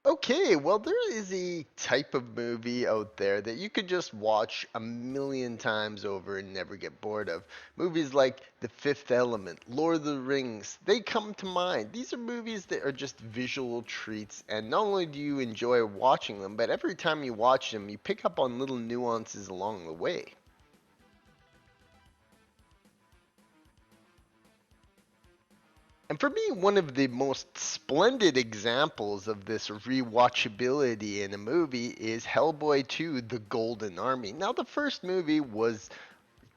Okay, well, there is a type of movie out there that you could just watch a million times over and never get bored of. Movies like The Fifth Element, Lord of the Rings, they come to mind. These are movies that are just visual treats, and not only do you enjoy watching them, but every time you watch them, you pick up on little nuances along the way. And for me, one of the most splendid examples of this rewatchability in a movie is Hellboy 2: The Golden Army. Now, the first movie was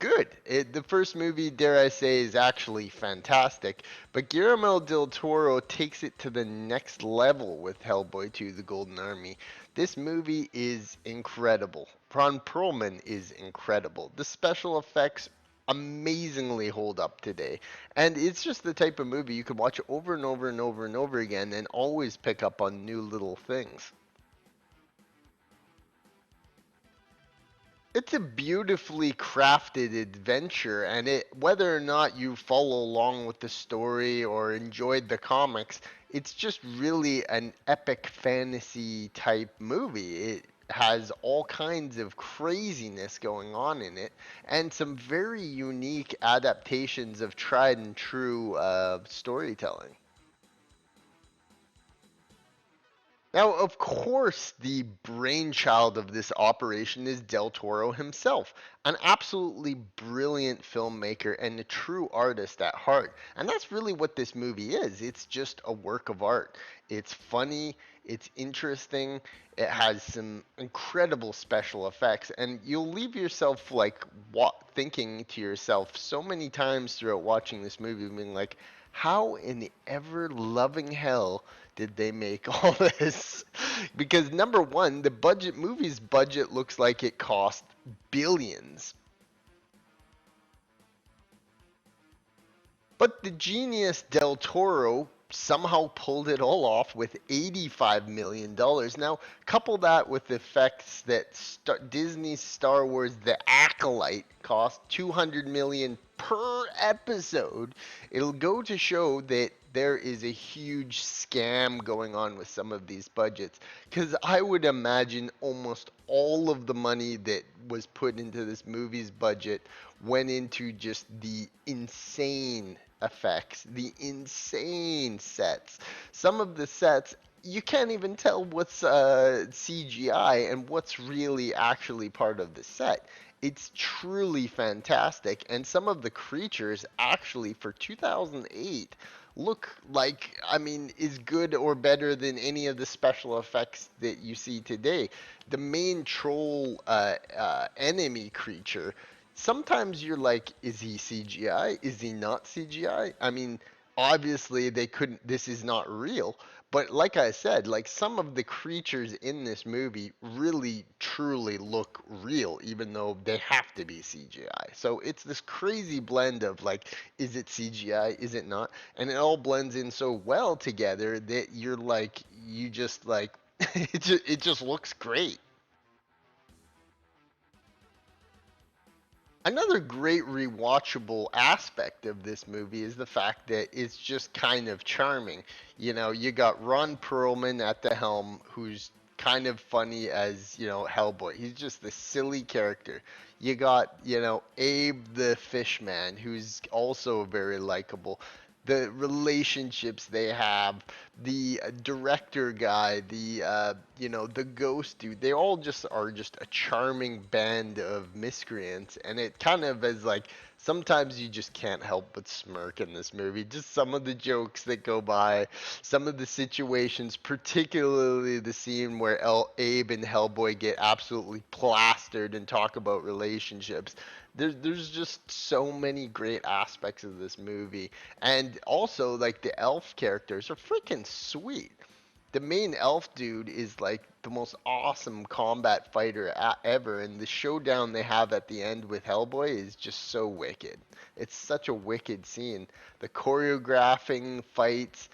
good. The first movie, dare I say, is actually fantastic. But Guillermo del Toro takes it to the next level with Hellboy 2: The Golden Army. This movie is incredible. Ron Perlman is incredible. The special effects amazingly hold up today. And it's just the type of movie you can watch over and over and over and over again and always pick up on new little things. It's a beautifully crafted adventure, and whether or not you follow along with the story or enjoyed the comics, it's just really an epic fantasy type movie. It has all kinds of craziness going on in it, and some very unique adaptations of tried and true storytelling. Now, of course, the brainchild of this operation is Del Toro himself, an absolutely brilliant filmmaker and a true artist at heart. And that's really what this movie is. It's just a work of art. It's funny, it's interesting, it has some incredible special effects, and you'll leave yourself like thinking to yourself so many times throughout watching this movie, being like, how in the ever loving hell did they make all this? Because number one, the movie's budget looks like it cost billions. But the genius Del Toro somehow pulled it all off with $85 million. Now, couple that with the effects that Disney's Star Wars The Acolyte cost $200 million per episode. It'll go to show that there is a huge scam going on with some of these budgets. Because I would imagine almost all of the money that was put into this movie's budget went into just the insane effects, the insane sets. Some of the sets you can't even tell what's CGI and what's really actually part of the set. It's truly fantastic, and some of the creatures actually for 2008 look like, I mean, is good or better than any of the special effects that you see today. The main troll enemy creature, sometimes you're like, is he CGI? Is he not CGI? I mean, obviously they couldn't, this is not real. But like I said, like some of the creatures in this movie really truly look real, even though they have to be CGI. So it's this crazy blend of like, is it CGI? Is it not? And it all blends in so well together that you're like, you just like, it just looks great. Another great rewatchable aspect of this movie is the fact that it's just kind of charming. You know, you got Ron Perlman at the helm, who's kind of funny as, Hellboy. He's just the silly character. You got, Abe the Fishman, who's also very likable. The relationships they have, the director guy, the ghost dude, they all just are just a charming band of miscreants, and it kind of is like sometimes you just can't help but smirk in this movie. Just some of the jokes that go by, some of the situations, particularly the scene where Abe and Hellboy get absolutely plastered and talk about relationships. There's just so many great aspects of this movie, and also like the elf characters are freaking sweet. The main elf dude is like the most awesome combat fighter ever, and the showdown they have at the end with Hellboy is just so wicked. It's such a wicked scene. The choreographed fights,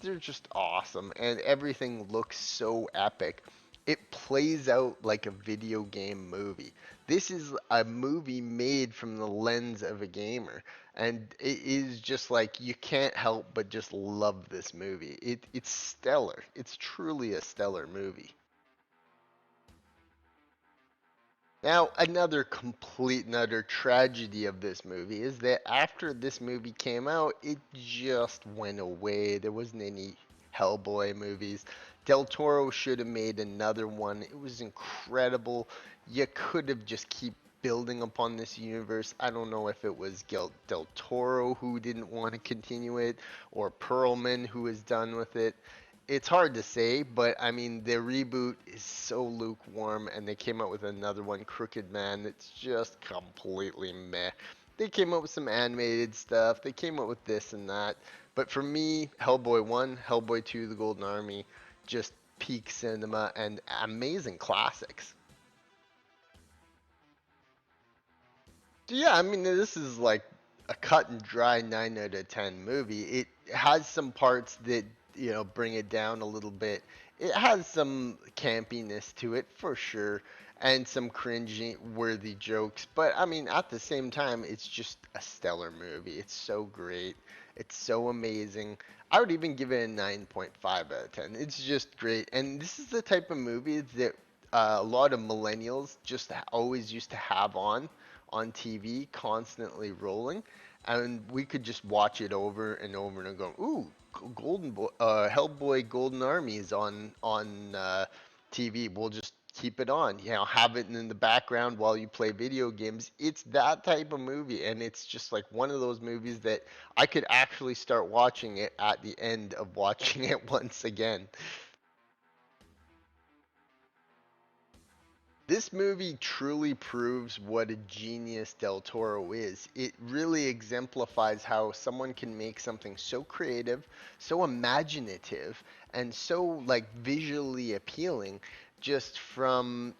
they're just awesome, and everything looks so epic. It plays out like a video game movie. This is a movie made from the lens of a gamer. And it is just like you can't help but just love this movie. It's stellar. It's truly a stellar movie. Now, another complete and utter tragedy of this movie is that after this movie came out, it just went away. There wasn't any Hellboy movies. Del Toro should have made another one. It was incredible. You could have just keep building upon this universe. I don't know if it was Del Toro who didn't want to continue it or Perlman who was done with it. It's hard to say, but I mean, the reboot is so lukewarm, and they came out with another one, Crooked Man, that's just completely meh. They came up with some animated stuff, they came up with this and that, but for me, Hellboy 1, Hellboy 2, The Golden Army, just peak cinema and amazing classics. So yeah, I mean, this is like a cut and dry 9 out of 10 movie. It has some parts that, bring it down a little bit. It has some campiness to it for sure and some cringy worthy jokes, but I mean, at the same time, it's just a stellar movie. It's so great. It's so amazing. I would even give it a 9.5 out of 10. It's just great. And this is the type of movie that a lot of millennials just always used to have on TV, constantly rolling, and we could just watch it over and over and go, ooh, Hellboy Golden Army is on TV. We'll just keep it on, have it in the background while you play video games. It's that type of movie, and it's just like one of those movies that I could actually start watching it at the end of watching it once again. This movie truly proves what a genius Del Toro is. It really exemplifies how someone can make something so creative, so imaginative, and so like visually appealing just from,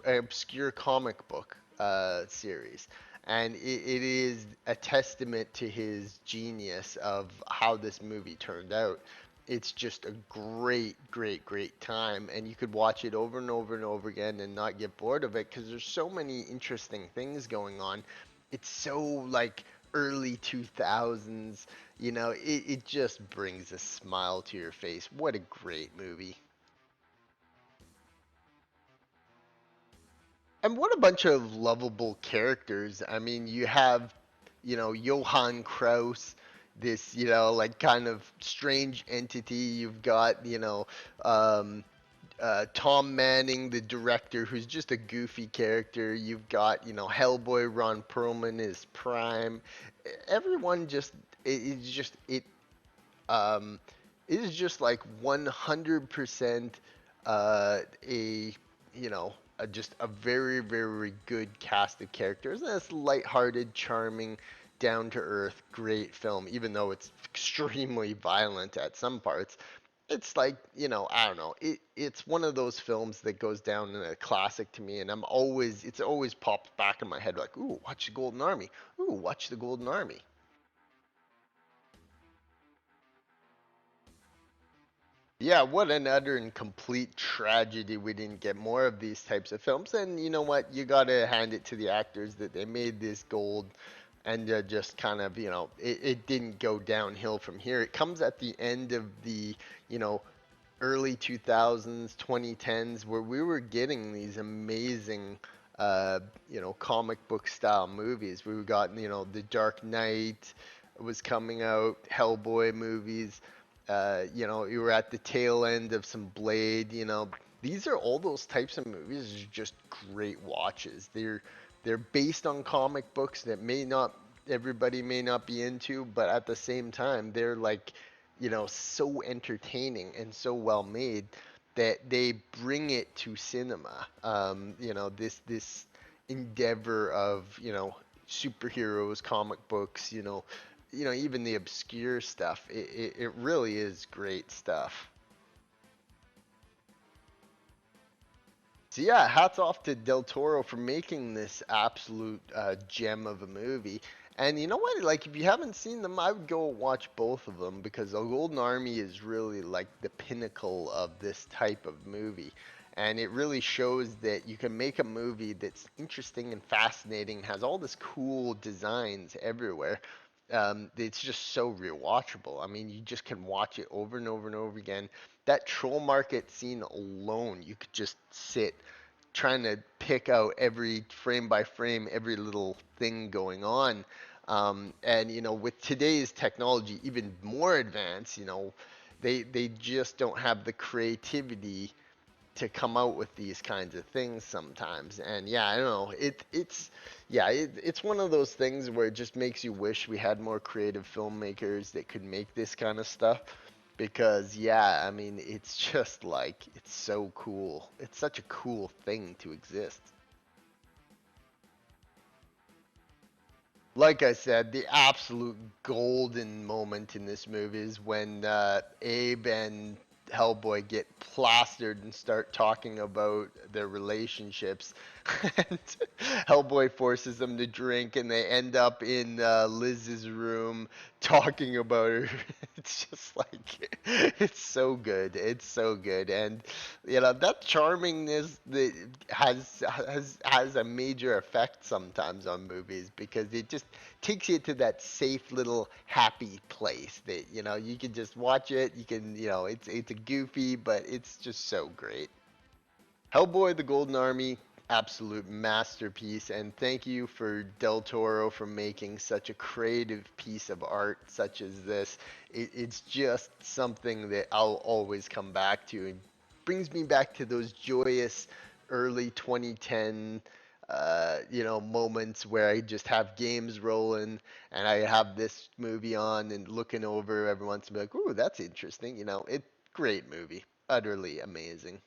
obscure comic book series. And it is a testament to his genius of how this movie turned out. It's just a great, great, great time, and you could watch it over and over and over again and not get bored of it because there's so many interesting things going on. It's so like early 2000s, it just brings a smile to your face. What a great movie. And what a bunch of lovable characters. I mean, you have, Johann Kraus, this, like kind of strange entity. You've got, um, Tom Manning, the director, who's just a goofy character. You've got, Hellboy, Ron Perlman is prime. Everyone just, it's just, um, it is just like 100% a just a very very good cast of characters. And it's lighthearted, charming, down to earth, great film. Even though it's extremely violent at some parts, it's like I don't know. It's one of those films that goes down in a classic to me, and it's always popped back in my head like, ooh, watch the Golden Army. Ooh, watch the Golden Army. Yeah, what an utter and complete tragedy we didn't get more of these types of films. And you know what? You gotta hand it to the actors that they made this gold and just kind of, it didn't go downhill from here. It comes at the end of the, you know, early 2000s, 2010s, where we were getting these amazing, comic book style movies. We got, The Dark Knight was coming out, Hellboy movies. You were at the tail end of some Blade. These are all those types of movies are just great watches. They're based on comic books that may not everybody may not be into, but at the same time, they're like, so entertaining and so well made that they bring it to cinema. This endeavor of, superheroes, comic books, even the obscure stuff. It really is great stuff. So yeah, hats off to Del Toro for making this absolute gem of a movie. And you know what? Like, if you haven't seen them, I would go watch both of them because The Golden Army is really like the pinnacle of this type of movie. and it really shows that you can make a movie that's interesting and fascinating, has all this cool designs everywhere. It's just so rewatchable. I mean, you just can watch it over and over and over again. That troll market scene alone, you could just sit trying to pick out every frame by frame, every little thing going on. And with today's technology, even more advanced, they just don't have the creativity to come out with these kinds of things sometimes. And yeah, I don't know. It's one of those things where it just makes you wish we had more creative filmmakers that could make this kind of stuff. Because yeah, I mean, it's just like it's so cool. It's such a cool thing to exist. Like I said, the absolute golden moment in this movie is when Abe and Hellboy get plastered and start talking about their relationships. And Hellboy forces them to drink, and they end up in Liz's room talking about her. It's just like, it's so good. It's so good. And, that charmingness that has a major effect sometimes on movies because it just takes you to that safe little happy place that you can just watch it. You can it's a goofy, but it's just so great. Hellboy: The Golden Army, absolute masterpiece, and thank you for Del Toro for making such a creative piece of art such as this. It's just something that I'll always come back to. It brings me back to those joyous early 2010 moments where I just have games rolling and I have this movie on and looking over every once and be like, ooh, that's interesting. Great movie. Utterly amazing.